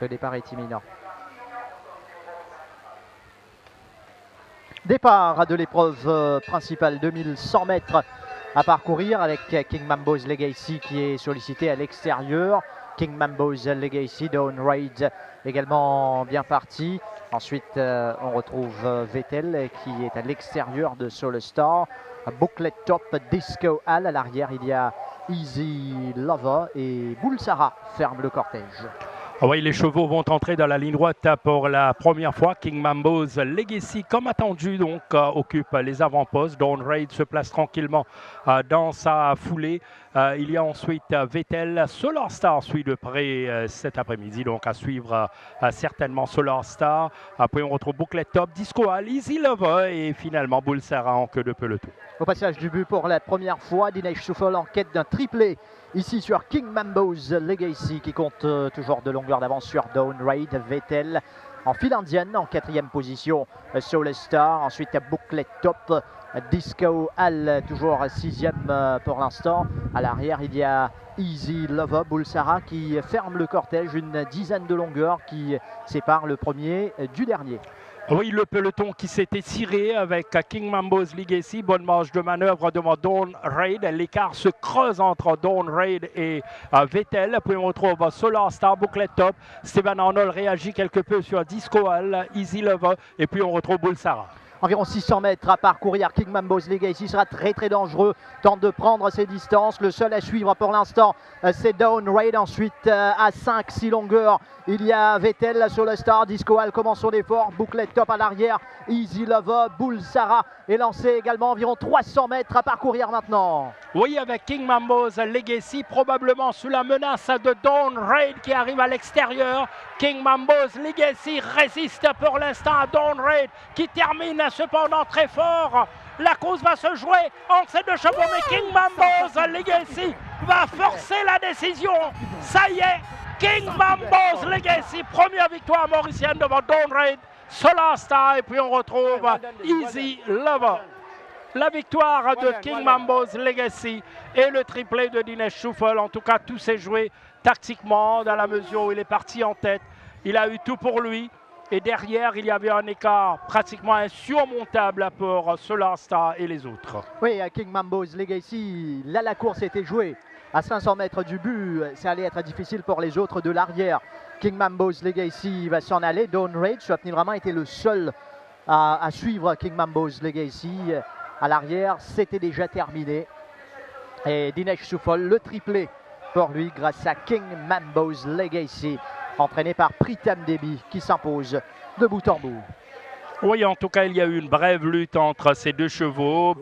Le départ est imminent. Départ de l'épreuve principale, 2100 mètres à parcourir avec King Mambo's Legacy qui est sollicité à l'extérieur. King Mambo's Legacy, Dawn Raid également bien parti. Ensuite, on retrouve Vettel qui est à l'extérieur de Solar Star. Booklet Top, Disco Hall. À l'arrière, il y a Easy Lover et Bulsara ferme le cortège. Oui, les chevaux vont entrer dans la ligne droite pour la première fois. King Mambo's Legacy, comme attendu, donc occupe les avant-postes. Dawn Raid se place tranquillement dans sa foulée. Il y a ensuite Vettel. Solar Star suit de près cet après-midi, donc à suivre certainement Solar Star. Après, on retrouve Booklet Top, Disco Hall, Easy Lover et finalement Bulsara en queue de peloton. Au passage du but pour la première fois, Dinesh Souffol en quête d'un triplé ici sur King Mambo's Legacy qui compte toujours de longueur d'avance sur Dawn Raid. Vettel en file indienne en 4e position, Solar Star. Ensuite Booklet Top, Disco Hall toujours 6e pour l'instant. À l'arrière il y a Easy Lover, Bulsara qui ferme le cortège, une dizaine de longueurs qui sépare le premier du dernier. Oui, le peloton qui s'est étiré avec King Mambo's Legacy. Bonne marge de manœuvre devant Dawn Raid. L'écart se creuse entre Dawn Raid et Vettel. Puis on retrouve Solar Star, Booklet Top. Steven Arnold réagit quelque peu sur Disco Hall, Easy Lover. Et puis on retrouve Bulsara. Environ 600 mètres à parcourir. King Mambo's Legacy sera très dangereux. Tente de prendre ses distances. Le seul à suivre pour l'instant, c'est Dawn Raid. Ensuite, à 5-6 longueurs, il y a Vettel, Solar Star, Disco Hall commence son effort. Booklet Top à l'arrière. Easy Lover, Bulsara est lancé également. Environ 300 mètres à parcourir maintenant. Oui, avec King Mambo's Legacy, probablement sous la menace de Dawn Raid qui arrive à l'extérieur. King Mambo's Legacy résiste pour l'instant à Dawn Raid qui termine cependant très fort. La course va se jouer entre ces deux chevaux, mais King Mambo's Legacy va forcer la décision. Ça y est, King Mambo's Legacy, première victoire mauricienne devant Dawn Raid, Solar Star, et puis on retrouve Easy Lover. La victoire de King Mambo's Legacy et le triplé de Dinesh Souffol. En tout cas, tout s'est joué tactiquement dans la mesure où il est parti en tête. Il a eu tout pour lui. Et derrière, il y avait un écart pratiquement insurmontable pour Solar Star et les autres. Oui, à King Mambo's Legacy, là la course était jouée. À 500 mètres du but, ça allait être difficile pour les autres de l'arrière. King Mambo's Legacy va s'en aller. Dawn Raid, Swapnil vraiment était le seul à suivre King Mambo's Legacy. À l'arrière, c'était déjà terminé. Et Dinesh Souffol, le triplé pour lui grâce à King Mambo's Legacy, entraîné par Pritam Devi qui s'impose de bout en bout. Oui, en tout cas, il y a eu une brève lutte entre ces deux chevaux.